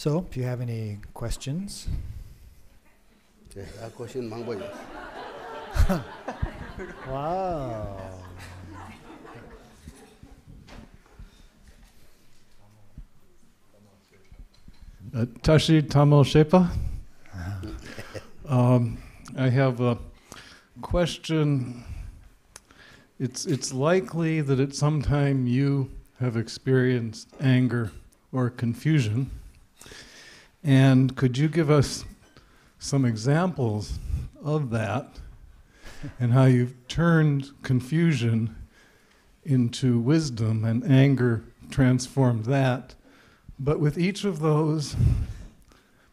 So, if you have any questions. Question 망보죠. Wow. Tashi Tamil Shepa. I have a question. It's likely that at some time you have experienced anger or confusion. And could you give us some examples of that and how you've turned confusion into wisdom and anger transformed that? But with each of those,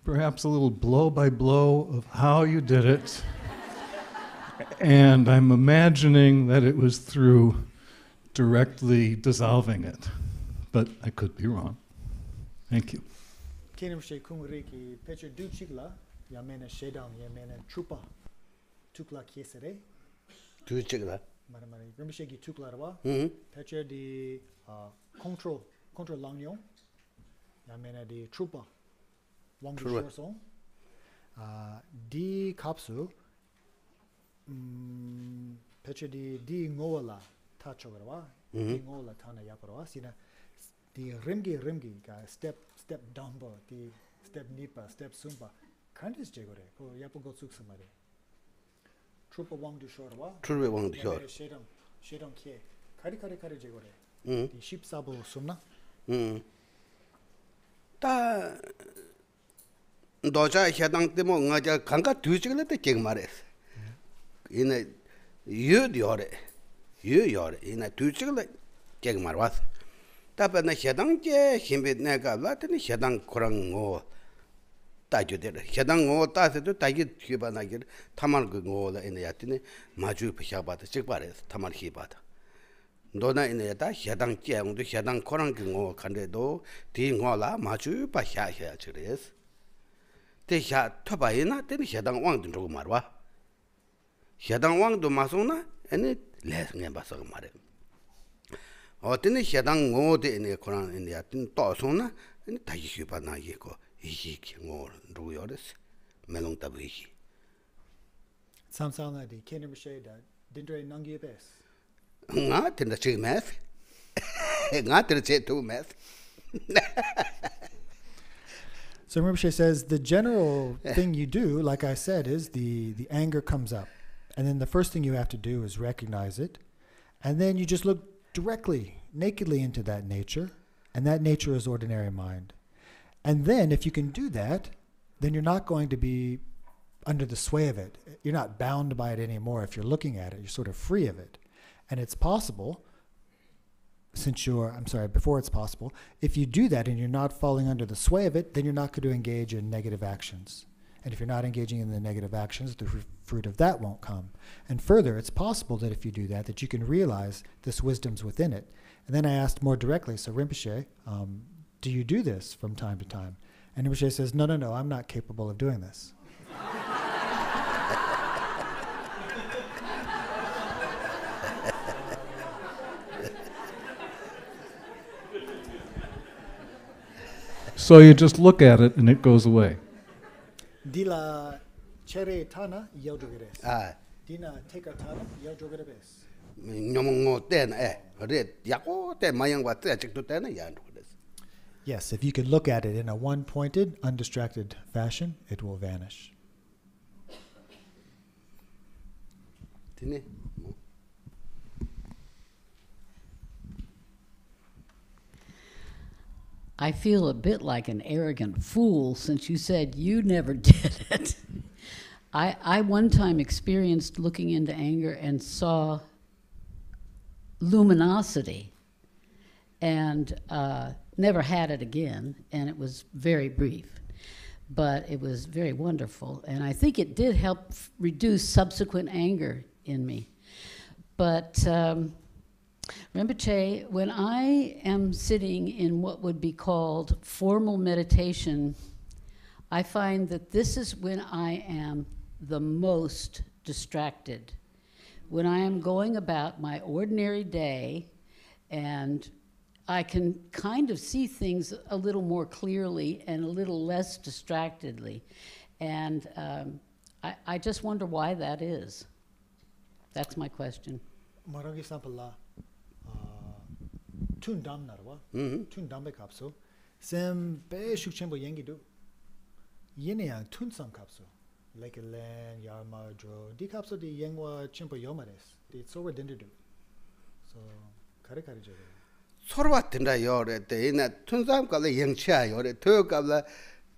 perhaps a little blow by blow of how you did it. And I'm imagining that it was through directly dissolving it. But I could be wrong. Thank you. Rinpoche kungriki pecher duchigla yamena shedang yamena trupa tukla kiesere. 두직라. Maramari Rinpoche gi tukla rawa. Pecher di control langyo. Yamena di trupa. Wang di shorson. Di kapsu. Pecher di ngola tachogarwa. Di ngola tana yaparwa. Sina di rimgi ga step downbo, di step nipa, step sumpa. Kandis jegore, ko yapo go tsuksamare. Trupa wang du shorwa. truwe wang du shor. Shedong kie. Kari jegore. Di ship sabo sumna. 다 도자 해당 때문에 ngaja 강가 뒤지게 때 쟁말했어. 이내 유요래. 이내 뒤지게 쟁말 왔어. 답변은 해당제 힘이 내가 라더니 해당 그런거 따주들 해당 거 따서도 따기 기반하기 타말 그거라 이내 야더니 마주 피샤바다 직발해서 타말 희바다. 너나 이내다 해당 제용도 해당 그런 거 간데도 뒤ngo라 마주 파샤야 그래서 대샤 토바이나 되는 해당 왕도 누구 말와 해당 왕도 마소나 아니 레스게 봐서 말해 어떤 해당 뭐데 그런 이내 야든 또소나 아니 다시 희바나 이거 이게 뭐 누구여스 멜롱답이 삼상나디 케네미셰다 딘드레 낭기베스 nga tinda chig math nga tinda che tu math. So Rinpoche says the general thing you do, like I said, is the anger comes up. And then the first thing you have to do is recognize it. And then you just look directly, nakedly into that nature. And that nature is ordinary mind. And then if you can do that, then you're not going to be under the sway of it. You're not bound by it anymore. If you're looking at it, you're sort of free of it. And it's possible, before it's possible, if you do that and you're not falling under the sway of it, then you're not going to engage in negative actions. And if you're not engaging in the negative actions, the fruit of that won't come. And further, it's possible that if you do that you can realize this wisdom's within it. And then I asked more directly, so Rinpoche, do you do this from time to time? And Rinpoche says, no, I'm not capable of doing this. So you just look at it and it goes away. Dila chere tana yeljogeres. Dina teka tana yeljogeres. Nyomongo ten red yako te mayang wa te chikto ten yan. Yes, if you can look at it in a one-pointed, undistracted fashion, it will vanish. I feel a bit like an arrogant fool since you said you never did it. I one time experienced looking into anger and saw luminosity and never had it again, and it was very brief. But it was very wonderful, and I think it did help reduce subsequent anger in me. But Rinpoche, when I am sitting in what would be called formal meditation, I find that this is when I am the most distracted. When I am going about my ordinary day and I can kind of see things a little more clearly and a little less distractedly. And I just wonder why that is. That's my question. Marangi sampala tun dam narwa tun dambe kapso sem be shukchenbo yengi do yene yang tun sam kapso like a land yarma dro di kapso di yengwa chimpo yomares di so dindu do so kare jere 서로 된다 요래 때 이나 춘삼 갈래 영치야 요래 토요 갈래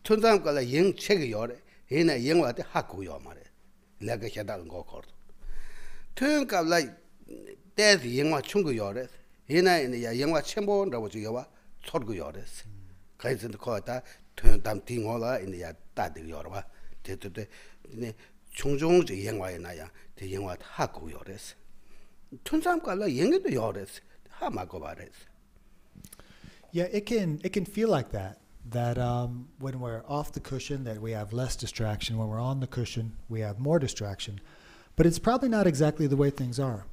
춘삼 갈래 영책이 요래 이나 영와데 학고요 말에 내가 해다는 거 거도 토요 갈래 대지 영화 충고 요래 이나 이나 영화 첨보라고 저기와 소르고 요래 그래서 거다 토요 담 띵어라 이나 다들 요래 봐 대대대 네 종종 저 영화에 나야 대 영화 학고 요래 춘삼 갈래 영도 요래 하마고 말했어. Yeah, it can feel like that when we're off the cushion that we have less distraction. When we're on the cushion, we have more distraction. But it's probably not exactly the way things are.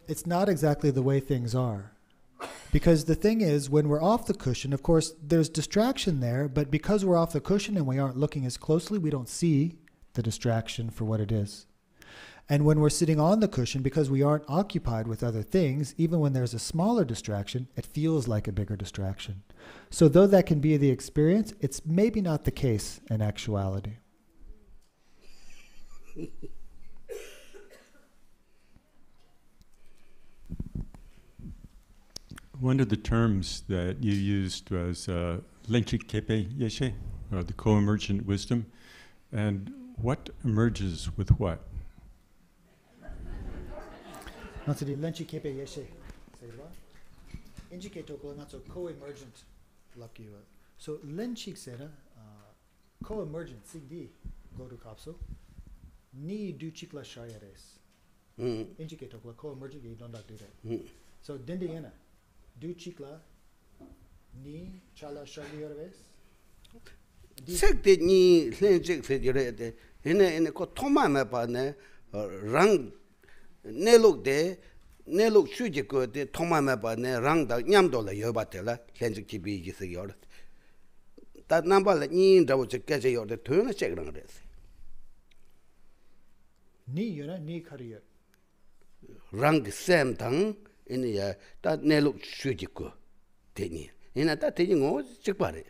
It's not exactly the way things are. Because the thing is, when we're off the cushion, of course, there's distraction there, but because we're off the cushion and we aren't looking as closely, we don't see the distraction for what it is. And when we're sitting on the cushion, because we aren't occupied with other things, even when there's a smaller distraction, it feels like a bigger distraction. So though that can be the experience, it's maybe not the case in actuality. One of the terms that you used was Lenchi Kepe Yeshe, or the co-emergent wisdom. And what emerges with what? Not the lenchi kepe yeshe. Say what? Injike toko not so co-emergent lucky. So lenchi sera co-emergent sigdi go to kapso ni du chikla shayares. Injike toko co-emergent you don't do that. So dindi ena du chikla ni chala shayares. 색대 니 lenchik fedire de ene ko thoma me pa ne rang neluk shuji ko de thoma me ba ne rang da nyam do la yo ba te la lenchik ki bi gi se yor ta namba la ni da wo che ke che yor de thö na che rang de Ni yona ni kariya. rang de sem dang ene ya ta neluk shuji ko de ni ene ta te ni ngo chik ba re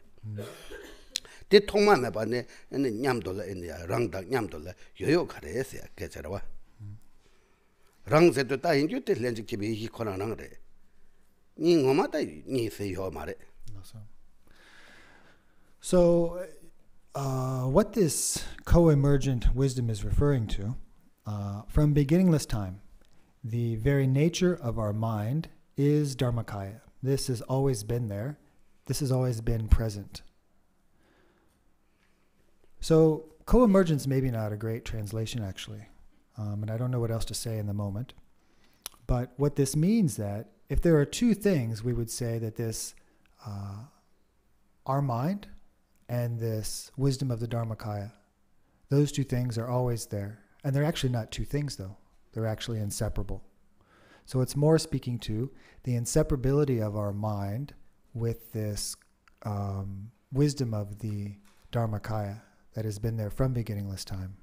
데 통마메 바네 ene 냠돌라 ene 랑다 냠돌라 요요 가레세 개자라와 랑세도 다 인주테 렌직 집에 이 코나나 그래 니 ngo마다 니 세요 말에 So what this co-emergent wisdom is referring to, from beginningless time, the very nature of our mind is Dharmakaya. This has always been there. This has always been present. So co-emergence maybe not a great translation actually, and I don't know what else to say in the moment. But what this means that if there are two things, we would say that this, our mind and this wisdom of the Dharmakaya, those two things are always there. And they're actually not two things though. They're actually inseparable. So it's more speaking to the inseparability of our mind with this wisdom of the Dharmakaya that has been there from beginningless time.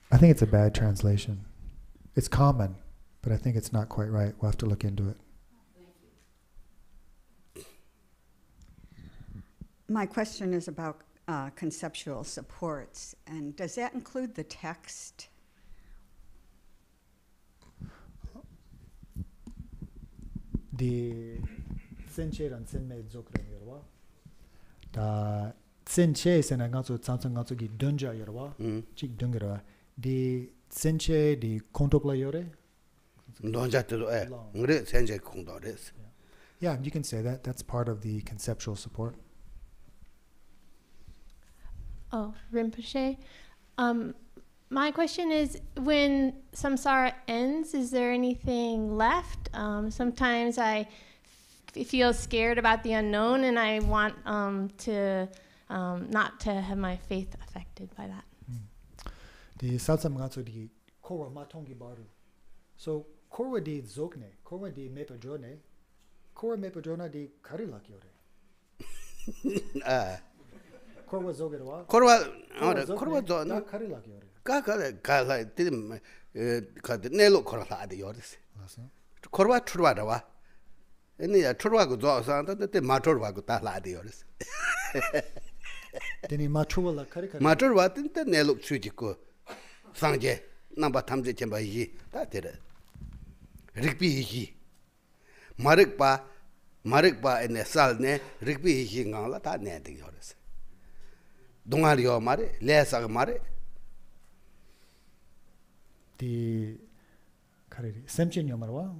I think it's a bad translation. It's common, but I think it's not quite right. We'll have to look into it. My question is about conceptual supports, and does that include the text? The senche ran senme zokren yorwa. Da senche sena ngatso tsamtsang ngatso gi dunja yorwa. Chik dungira. The senche di kontokla yore. donja te do ngre senje kongdo res. Yeah, you can say that. That's part of the conceptual support. Oh, Rinpoche. My question is, when samsara ends, is there anything left? Sometimes I feel scared about the unknown, and I want to not to have my faith affected by that. The salsam ganso di korwa matongi baru. So korwa di zokne, korwa di mepajone, korwa mepajona di karilak yore. Korwa zogerwa. korwa Korwa na karilak yore. ka tim ka nelo korwa ade yoris korwa churwa dawa eni ya churwa go zo sa te ma churwa go ta la ade yoris Deni matruwa la karikari. ma churwa te nelo chuji ko sangje namba tamje chemba yi ta tere rikpi yi marikpa ene sal ne rikpi yi ngala ta ne de yoris dungar yo mare lesa mare The kariri semchen yomarwa.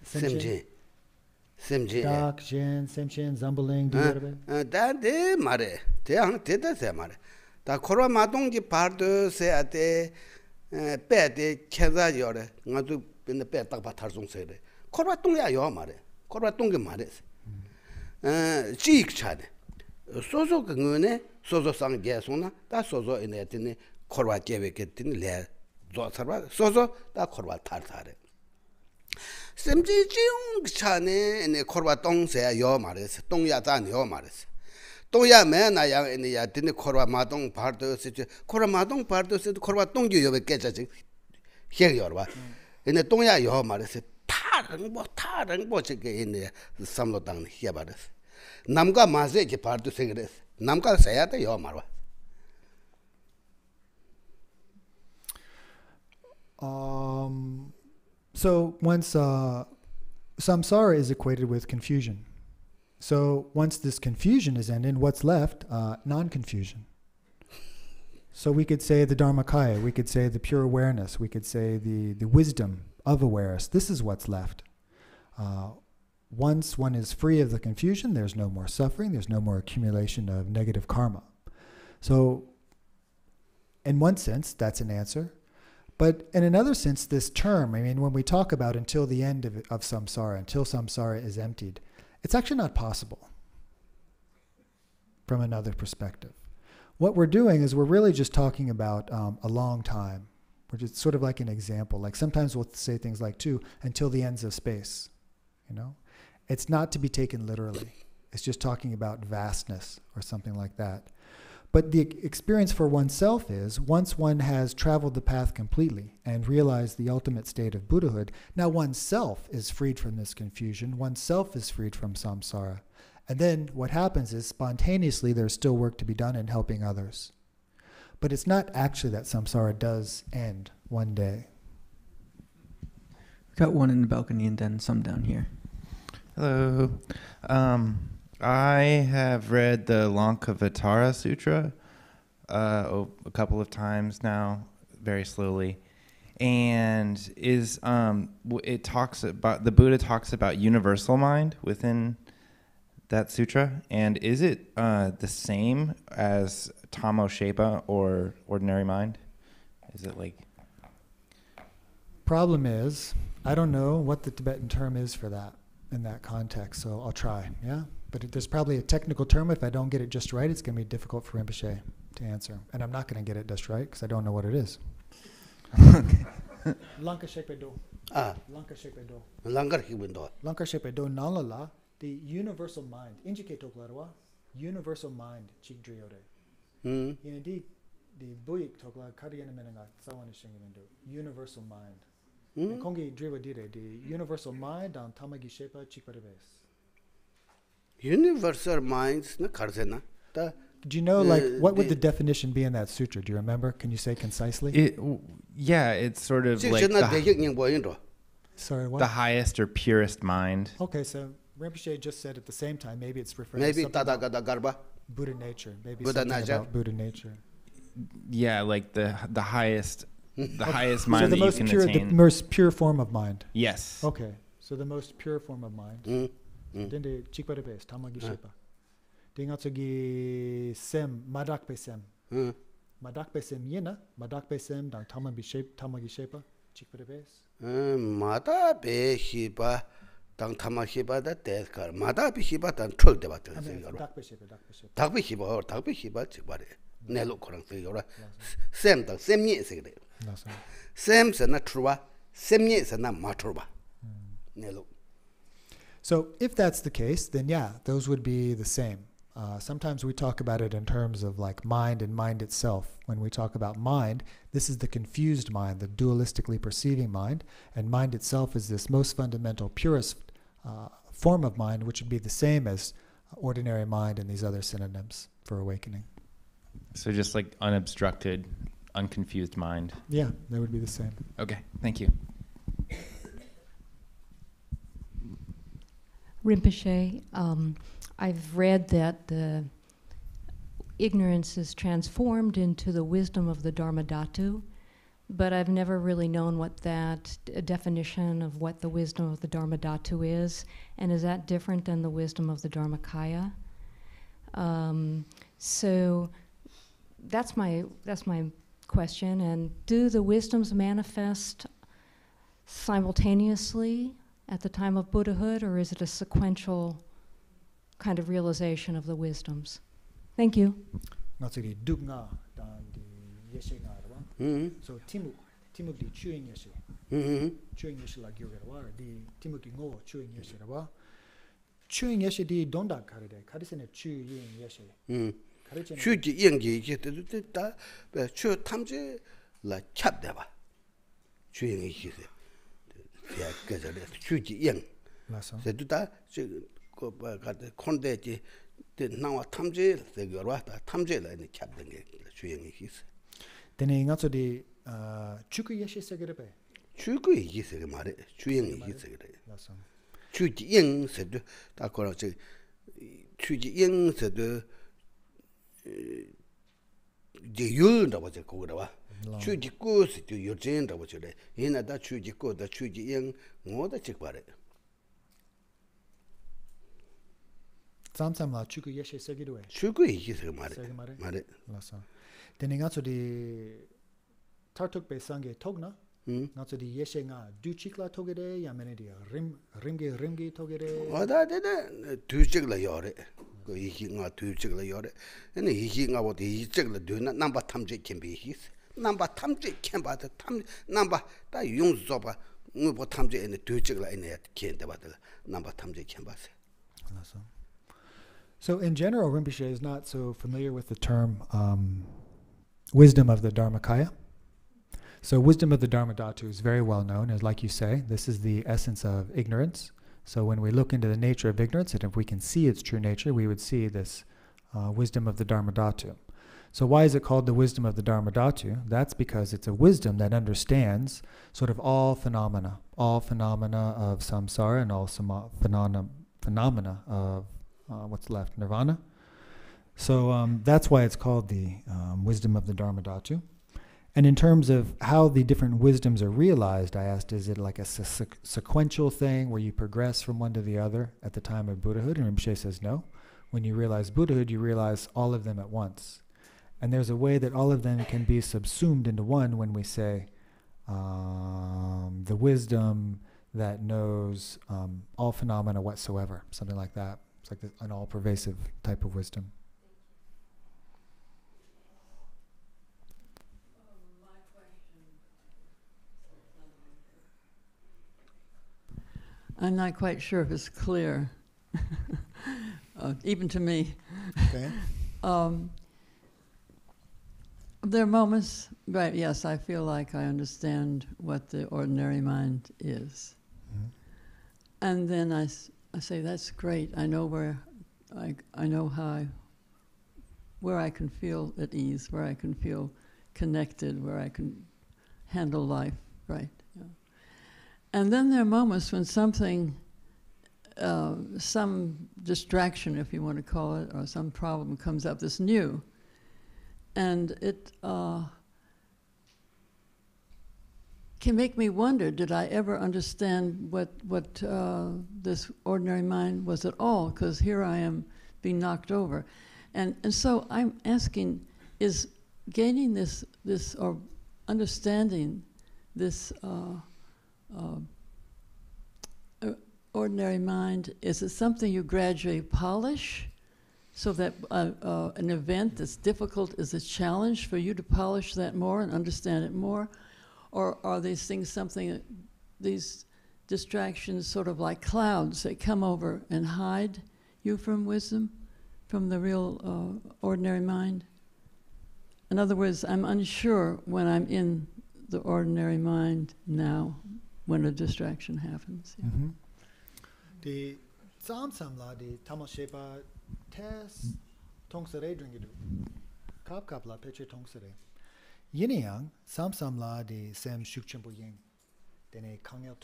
semje Dak jen semchen zambaling di yorbe. da de mare te ang te da se mare da korwa madong ji pardo se ate pe de keza yore ngadu bin pe tak ba tarzong se de korwa tong ya yo mare korwa tong ge mare ji chade sozo ge ngune sozo sang ge sona da sozo ene tene korwa jewe ge tin le zo sarwa sozo da korwa tar tare sem지 지용 차네 네 코르바 동세 요 말에서 동야 잔 요 말에서 동야 매나 양 야 드네 코르바 마동 바르도스 코르바 마동 바르도스 코르바 동주 요베 깨자지 해요 봐 네 동야 요 말에서 타른 뭐 저게 네 삼로당 해 말에서 남과 마세 게 바르도스 그래서 남과 세야 돼요 말봐 So once samsara is equated with confusion. So once this confusion is ended, what's left? Non-confusion. So we could say the Dharmakaya, we could say the pure awareness, we could say the wisdom of awareness. This is what's left. Once one is free of the confusion, there's no more suffering, there's no more accumulation of negative karma. So in one sense, that's an answer. But in another sense, this term, I mean, when we talk about until the end of samsara, until samsara is emptied, it's actually not possible from another perspective. What we're doing is we're really just talking about a long time. We're just sort of like an example. Like sometimes we'll say things like, too, until the ends of space. You know, it's not to be taken literally. It's just talking about vastness or something like that. But the experience for oneself is, once one has traveled the path completely and realized the ultimate state of Buddhahood, now oneself is freed from this confusion, oneself is freed from samsara. And then what happens is, spontaneously, there's still work to be done in helping others. But it's not actually that samsara does end one day. We've got one in the balcony and then some down here. Hello. I have read the Lankavatara Sutra a couple of times now, very slowly, and it talks about, the Buddha talks about universal mind within that sutra, and is it the same as Tamo Shepa or ordinary mind? Is it like? Problem is, I don't know what the Tibetan term is for that in that context, so I'll try, yeah? But there's probably a technical term. If I don't get it just right, it's going to be difficult for Rinpoche to answer. And I'm not going to get it just right because I don't know what it is. Lanka Shepe Do. Lanka Shepe Do. Lanka Shepe Do Nalala, the universal mind. Injike Toklarwa, universal mind, Chigdriore. Indeed, the Buyik Tokla, Kariana Menanga, Sawana Shingindo, universal mind. Kongi Driva Dire, the universal mind on Tamagi Shepa Chikpareves. Universal minds na karzena. Do you know, like, what would the definition be in that sutra? Do you remember? Can you say concisely? Yeah, it's sort of like Sorry, what? the highest or purest mind. Okay, so Rinpoche just said at the same time, maybe it's referring Maybe to something Tadagada Garba. Buddha nature. Maybe Buddha something nature. about Buddha nature. Yeah, like the highest highest So mind the that you most can pure, attain. the most pure form of mind. Yes. Okay, so the most pure form of mind. Then the chikpa base, tamagi shepa. Dingatsugi sem, madakpe sem. Madakpe sem yena, madakpe sem, dang tamagi shepa, chikpa base. Mata be shipa, 당 타마 히바다 대스카 마다비 히바단 툴데 바트 세요라 닭비 히바 지바레 네로 코랑 세요라 셈다 셈니 세그레 셈스나 트루바 셈니스나 마트루바 네로. So if that's the case, then yeah, those would be the same. Sometimes we talk about it in terms of like mind and mind itself. When we talk about mind, this is the confused mind, the dualistically perceiving mind, and mind itself is this most fundamental, purest form of mind, which would be the same as ordinary mind and these other synonyms for awakening. So just like unobstructed, unconfused mind. Yeah, that would be the same. Okay, thank you. Rinpoche, I've read that the ignorance is transformed into the wisdom of the Dharmadhatu, but I've never really known what that definition of what the wisdom of the Dharmadhatu is, and is that different than the wisdom of the Dharmakaya? So that's my question. And do the wisdoms manifest simultaneously at the time of Buddhahood, or is it a sequential kind of realization of the wisdoms? Thank you. So timuk di chewing yeshe. Chewing yeshe la gyugerwa, di timuk di ngo chewing yeshe rawa. Chewing yeshe di donda karide, karisene chew yin yeshe. Chew ji yin ji da chew tamje la chap de ba. Chewing yeshe. Yeah, because it's young. So do that. Go got the conde. Did now Tamje, the Gorata, Tamje, and the captain chewing his. Then he got to the Chuku Yeshi Segrepe. Chuku is a mare, chewing his. Chuji young said, Takora, Chuji young said, the Yulda was a Kodawa. Chuji goes to your gender, what you say. In a Dutch Chuji go, the Chuji young, more the chick about it. Sometimes la Chuku Yeshe Segidue. Chuku is a mare. Then he got to the Tartuk Be Sange Togna, not to the Yeshe nga, du chikla togede, Yamenedia, rimge togede. Oh, that did two chigla yore. Go eating out two chigla yore. And he eating out the chigla do not number Tamje can be his. Number Tamje can but the Tam number that young zoba, Nubo Tamje and the two chigla in it can't about the number Tamje can pass. So in general, Rinpoche is not so familiar with the term wisdom of the Dharmakaya. So wisdom of the Dharmadhatu is very well known, as like you say, this is the essence of ignorance. So when we look into the nature of ignorance, and if we can see its true nature, we would see this wisdom of the Dharmadhatu. So why is it called the wisdom of the Dharmadhatu? That's because it's a wisdom that understands sort of all phenomena of samsara and all phenomena of what's left, nirvana. So that's why it's called the wisdom of the Dharmadhatu. And in terms of how the different wisdoms are realized, I asked, is it like a sequential thing where you progress from one to the other at the time of Buddhahood? And Rinpoche says no. When you realize Buddhahood, you realize all of them at once. And there's a way that all of them can be subsumed into one when we say the wisdom that knows all phenomena whatsoever, something like that. It's like an all-pervasive type of wisdom. I'm not quite sure if it's clear, even to me. Okay. There are moments, right, yes, I feel like I understand what the ordinary mind is. Mm-hmm. And then I say, that's great. I know where I know where I can feel at ease, where I can feel connected, where I can handle life, right? Yeah. And then there are moments when something, some distraction, if you want to call it, or some problem comes up that's new. And it can make me wonder, did I ever understand what this ordinary mind was at all? Because here I am being knocked over. And so I'm asking, is gaining this or understanding this ordinary mind, is it something you gradually polish so that an event that's difficult is a challenge for you to polish that more and understand it more? Or are these things something, these distractions sort of like clouds that come over and hide you from wisdom, from the real ordinary mind? In other words, I'm unsure when I'm in the ordinary mind now, when a distraction happens. Yeah. Mm-hmm. The samsamla the tamashepa test tongsare dringidu kap kapla peche tongsare yinyang samsamla the sem shukchempo ying dene kangyal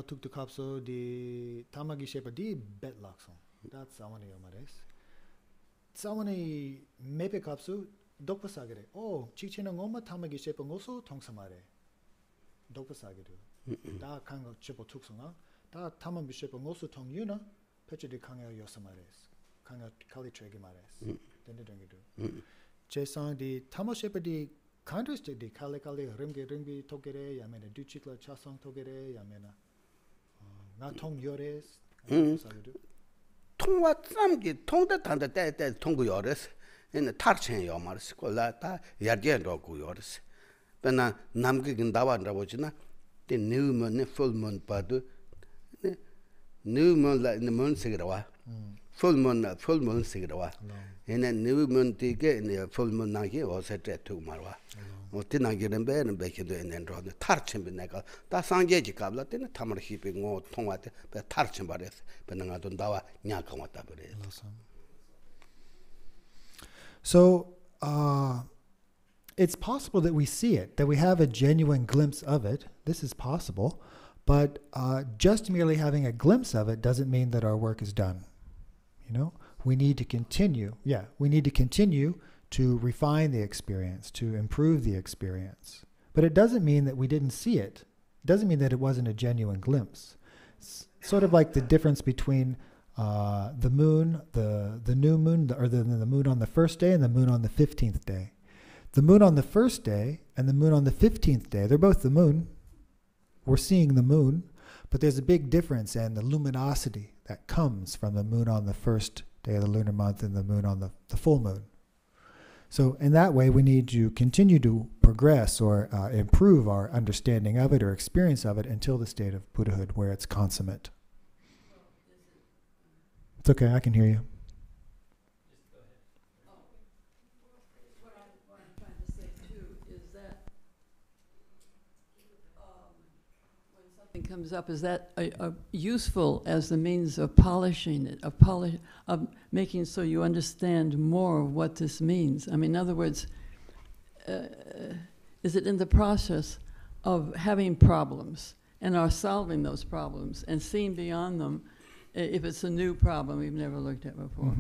tuk to kapso the tamagi shepa di bet lakson that's sawani yomares sawani mepe kapsu dokpasagare oh chichena ngoma tamagi shepa ngoso tongsamare dokpasagare da kango chepo tuksonga 다 타만 비셰프 ngosu tong yuna peche kangya yosamares kangya kali tregi mares dende dengidu jesan di tamashepa di contrast di kali rimgi togere yamena duchikla chasong togere yamena na tong yores sagudu 통와 쌈기 통다 단다 때 통고 여레스 ene tarchen yomares kola ta yargen rogu yores bena namgi gindawa ndabojina the new moon full moon padu new moon la in the moon sigrawa full moon sigrawa ene new moon tige in full moon nagi o sete tu marwa o tinagi rembe ne bekedo enen ro tarchen binega ta sangjeji kabla tene tamar hipi ngo tongwate be tarchen bares benanga don dawa nyaka wata bare. So it's possible that we see it, that we have a genuine glimpse of it. This is possible, but just merely having a glimpse of it doesn't mean that our work is done. You know, we need to continue. Yeah, we need to continue to refine the experience, to improve the experience. But it doesn't mean that we didn't see it. It doesn't mean that it wasn't a genuine glimpse. It's sort of like the difference between the moon, the new moon, or the moon on the first day and the moon on the 15th day. The moon on the first day and the moon on the 15th day, they're both the moon. We're seeing the moon, but there's a big difference in the luminosity that comes from the moon on the first day of the lunar month and the moon on the full moon. So in that way, we need to continue to progress or improve our understanding of it or experience of it until the state of Buddhahood where it's consummate. It's okay, I can hear you. What I'm trying to say too is that when something comes up, is that useful as the means of polishing it, of making so you understand more of what this means? I mean, in other words, is it in the process of having problems and are solving those problems and seeing beyond them? If it's a new problem we've never looked at before,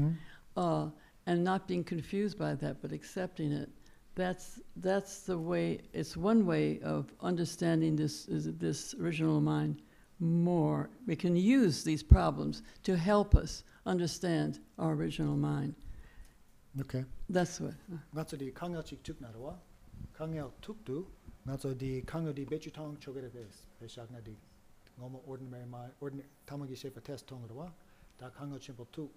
and not being confused by that, but accepting it, that's the way. It's one way of understanding this original mind more. We can use these problems to help us understand our original mind. Okay. That's what. Natso di kangya chik tuk narwa, kangya tuk tu, natso di kangya di bechutang chogere bes, beshakna di. Ngoma ordinary mind, tamagi shepa test tongrwa, da kango chimpo tu,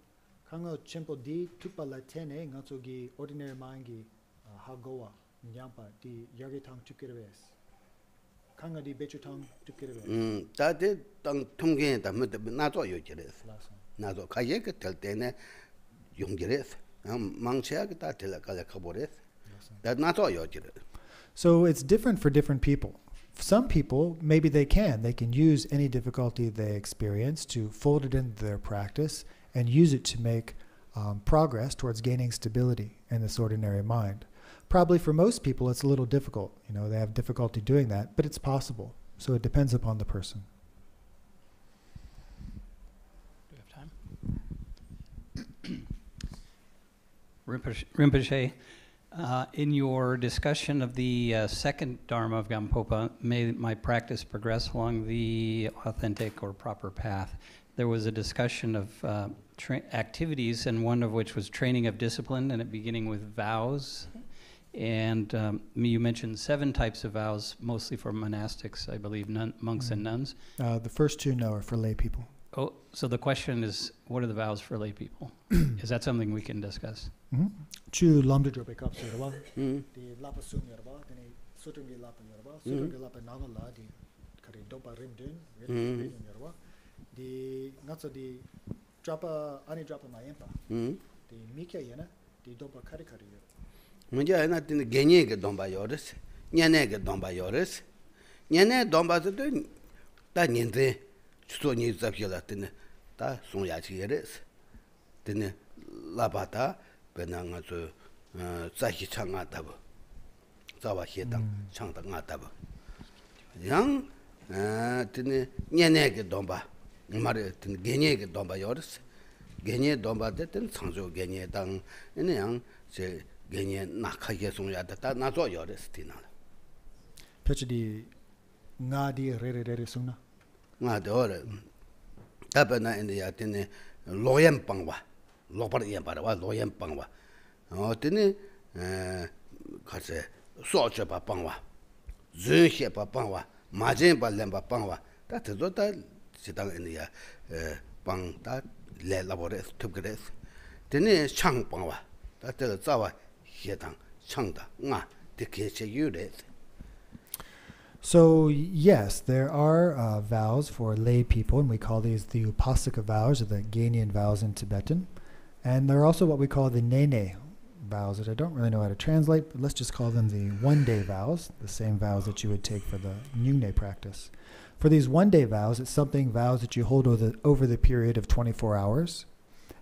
kango chimpo di tupa latene, ngatso gi ordinary mind gi hagoa, nyampa di yagi tang tukirves. Kango di bechu tang tukirves. Da de tang tonggen da nazo yogires. Nazo kaye ke teltene yongires. Mangchea ke ta tela kala kabores. Da nazo yogires. So it's different for different people. Some people, maybe they can use any difficulty they experience to fold it into their practice and use it to make progress towards gaining stability in this ordinary mind. Probably for most people it's a little difficult. You know, they have difficulty doing that, but it's possible. So it depends upon the person. Do we have time? Rinpoche, in your discussion of the second Dharma of Gampopa, may my practice progress along the authentic or proper path, there was a discussion of activities, and one of which was training of discipline, and it beginning with vows. And you mentioned 7 types of vows, mostly for monastics, I believe, monks and nuns. The first 2 are for lay people. Oh, so the question is, what are the vows for lay people? Is that something we can discuss? Chu lamdu drobe kap sirwa. Di lapa sum yarwa, deni sutungi lapa yarwa, sutungi lapa nagala di kari dopa rimdun, rim yarwa. Di natsa di drapa ani drapa mayempa. Di mikya yana, di dopa kari kari yarwa. Munja yana dini genye ge domba yoris, nyane ge domba yoris. Nyane domba zidu da ninte chuso nyi zapyala dini da songya chi yoris. Dini lapa da bena nga zu zahi cha nga tabu, zawa xie dang chang da nga tabu. Yang dini nyane ge domba, mara dini genye ge domba yoris. Genye domba de dini changzo genye dang, ini yang 제 genye nakhaye songya da na zo yoris dina. Pechidi nga di re sungna. Nga de ore. Da bena ini ya dini loyen pangwa. Lobar yen parawa loyen pangwa. Dini kase soche pa pangwa. Zunhe pa pangwa. Majin pa lemba pangwa. Da tezo da sidang ini ya pang da le labores tupgres. Dini chang pangwa. Da tezo zawa hedang chang da nga de keche yures. So yes, there are vows for lay people, and we call these the upasaka vows, or the Ghanaian vows in Tibetan. And there are also what we call the nene vows that I don't really know how to translate, but let's just call them the one-day vows, the same vows that you would take for the Nyungne practice. For these one-day vows, it's vows that you hold over the period of 24 hours.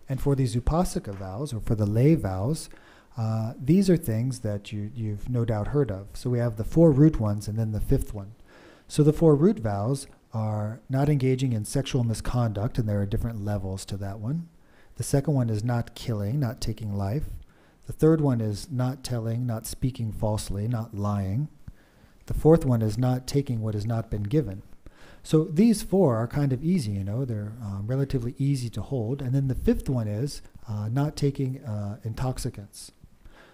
And for these upasaka vows, or for the lay vows, these are things that you've no doubt heard of. So we have the 4 root ones and then the 5th one. So the 4 root vows are not engaging in sexual misconduct, and there are different levels to that one. The second one is not killing, not taking life. The third one is not telling, not speaking falsely, not lying. The 4th one is not taking what has not been given. So these 4 are kind of easy, they're relatively easy to hold. And then the 5th one is not taking intoxicants.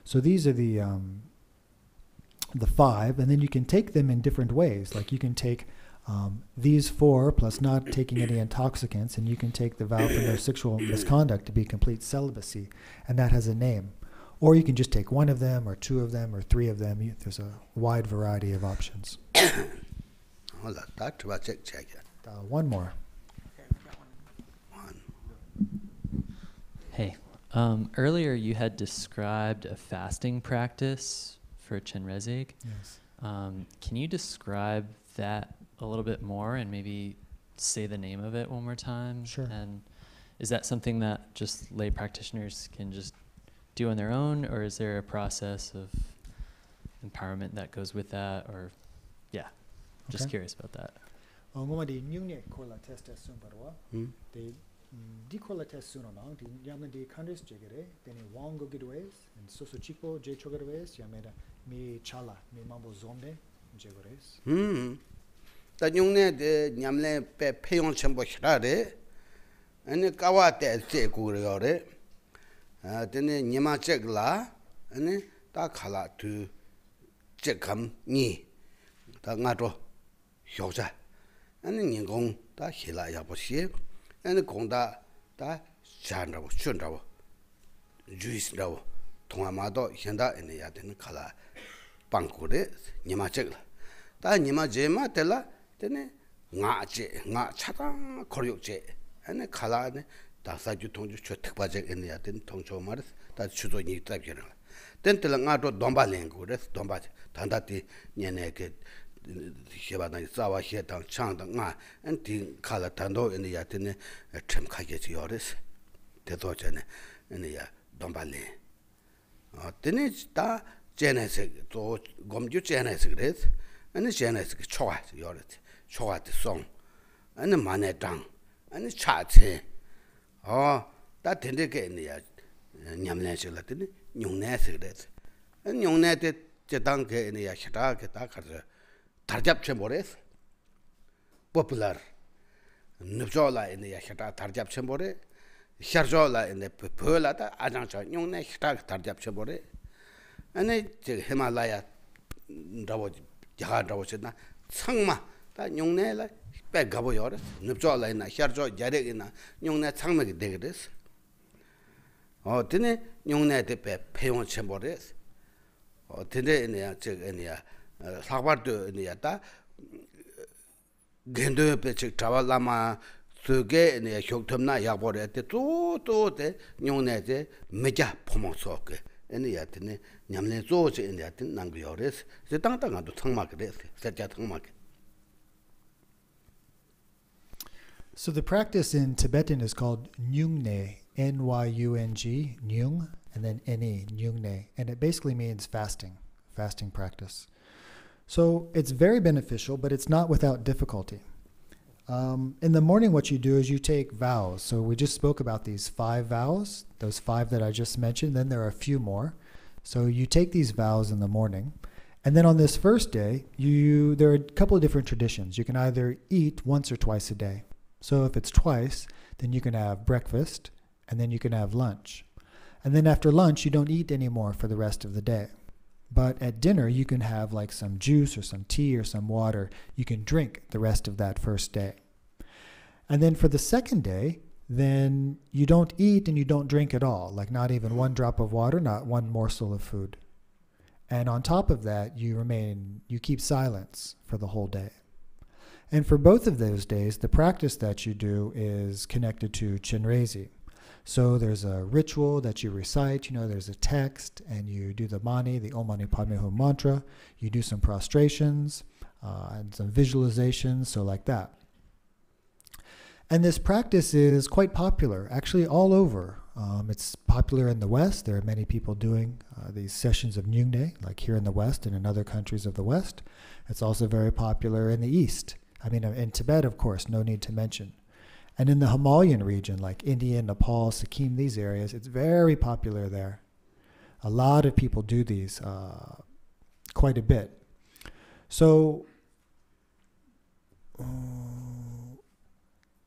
So these are the 5, and then you can take them in different ways. Like you can take these 4 plus not taking any intoxicants, and you can take the vow for no sexual misconduct to be complete celibacy, and that has a name. Or you can just take 1 of them, or 2 of them, or 3 of them. There's a wide variety of options. One more. Hey, earlier you had described a fasting practice for Chenrezig. Yes. Can you describe that a little bit more and maybe say the name of it one more time? Sure. And is that something that just lay practitioners can just do on their own, or is there a process of empowerment that goes with that? Or, yeah, just curious about that. Di kola test suno nang di yamen di kandis jegere deni wango gidways and soso chipo je chogerways yameda mi chala mi mambo zomde jegores Ta nyungne de nyamle pe peyon chenbo shirare ane kawa te se kugre yore deni nyima chegla ane ta khala tu chekam ni ta ngato hyoja ane nyingong ta hila yabo shi ane gongda da shanrawo, shunrawo, juisrawo, tongamado henda ane ya tene kala pangkure nima chegla. Da nima jema tela tene nga che, nga chata koryok che, ane kala ane da saju tongju cho tikpa cheg ane ya tene tongcho maris, da chuzo nyi tabjirala. Ten tela nga do domba lengu res, domba tanda ti nyene ke Shibana Zawa Hedang Chang Nga and Ting Kala Tando in the Yatine Trim Kayet Yoris, the Dojane in the Dombale. Dinich da Genesis to Gomju Genesis, and the Genesis Choat Yorit, Choat song, and the Mane Dang, and the Chat. Oh, that didn't get in the Nyamnash Latin, Young Nesset, and Young Netted Jedanke in the Yashata Takar. Tarjab chembores popular nubjola in the yashata tarjab chembore sharjola in the pola da ajancha nyongne hita tarjab chembore 아니 저 히말라야 라고 자하라고 했나 창마 다 용내라 배 가보여 늪조라이나 샤르조 자레이나 용내 창맥이 되거든 드네 용내대 배 폐용 첨보레스 드네 내가 저 애니야 사과도 애니야다 겐도 배치 자발라마 속에 내 효tum나 야보레테 또또데 용내제 메자 포모소게 애니야드네 냠내 조지 애니야드 난거요레스 저 땅땅아도 창마그레스 세자 창마게. So the practice in Tibetan is called Nyungne, N-Y-U-N-G, Nyung, and then N-E, Nyungne, and it basically means fasting practice. So it's very beneficial, but it's not without difficulty. In the morning, what you do is you take vows. So we just spoke about these 5 vows, those 5 that I just mentioned, then there are a few more. So you take these vows in the morning, and then on this first day, there are a couple of different traditions. You can either eat once or twice a day. So if it's twice, then you can have breakfast, and then you can have lunch. And then after lunch, you don't eat anymore for the rest of the day. But at dinner, you can have like some juice or some tea or some water. You can drink the rest of that first day. And then for the second day, then you don't eat and you don't drink at all, like not even one drop of water, not one morsel of food. And on top of that, you keep silence for the whole day. And for both of those days, the practice that you do is connected to Chenrezi. So there's a ritual that you recite, there's a text, and you do the mani, the Om Mani Padme Hum mantra. You do some prostrations and some visualizations, so like that. And this practice is quite popular, actually all over. It's popular in the West. There are many people doing these sessions of Nyungne, like here in the West and in other countries of the West. It's also very popular in the East. In Tibet, of course, no need to mention. And in the Himalayan region, like India, Nepal, Sikkim, these areas, it's very popular there. A lot of people do these quite a bit. So,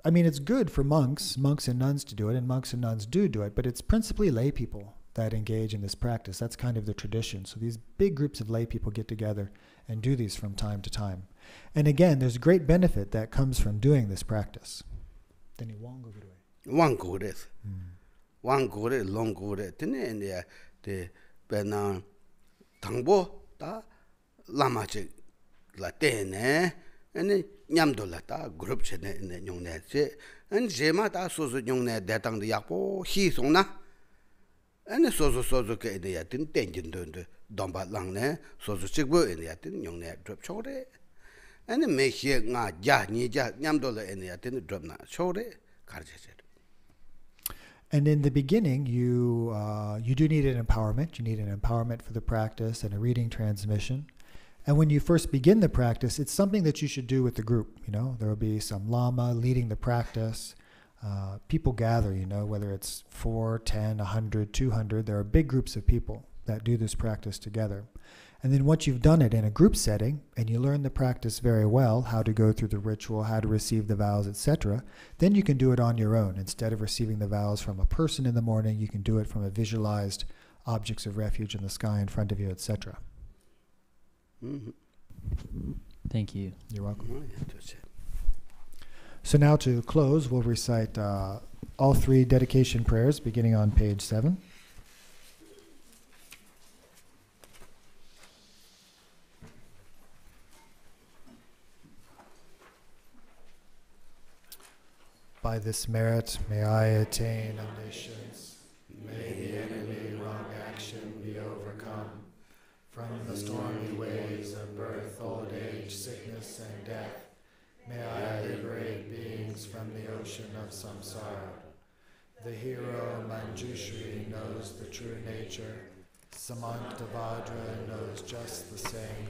it's good for monks and nuns to do it, and monks and nuns do it, but it's principally lay people that engage in this practice. That's kind of the tradition. So these big groups of lay people get together and do these from time to time. And again, there's great benefit that comes from doing this practice. 왕고레스. 왕고레 롱고레 드네 데 베나 당보 다 라마체 라테네 아니 냠돌라다 그룹 체네 용네체 아니 제마다 소소 용네 대당의 약보 희송나 아니 소소 게데야 든 땡진던데 dombat랑네 소소 찍고 에야 든 용네 드롭 초레 아니 메히가 야니자 냠돌라 에야 든 드롭나 초레 가르쳐줘. And in the beginning, you do need an empowerment. You need an empowerment for the practice and a reading transmission. And when you first begin the practice, it's something that you should do with the group. There will be some lama leading the practice. People gather, whether it's 4, 10, 100, 200. There are big groups of people that do this practice together. And then once you've done it in a group setting and you learn the practice very well, how to go through the ritual, how to receive the vows, etc., then you can do it on your own. Instead of receiving the vows from a person in the morning, you can do it from a visualized objects of refuge in the sky in front of you, etc. Thank you. You're welcome. So now to close, we'll recite all 3 dedication prayers beginning on page 7. By this merit, may I attain omniscience. May the enemy wrong action be overcome. From the stormy waves of birth, old age, sickness, and death, may I liberate beings from the ocean of samsara. The hero Manjushri knows the true nature. Samantabhadra knows just the same.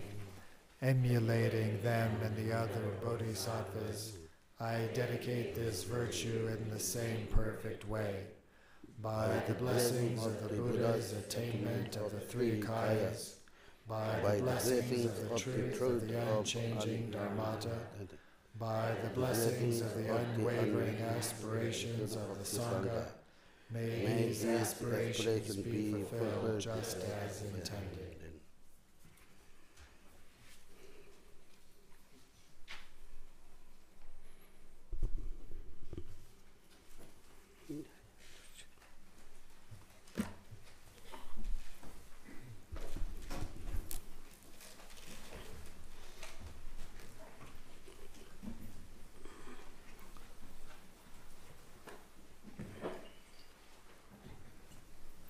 Emulating them and the other bodhisattvas, I dedicate this virtue in the same perfect way. By the blessings of the Buddha's attainment of the 3 kayas, by the blessings of the truth of the unchanging Dharmata, by the blessings of the unwavering aspirations of the Sangha, May these aspirations be fulfilled just as intended.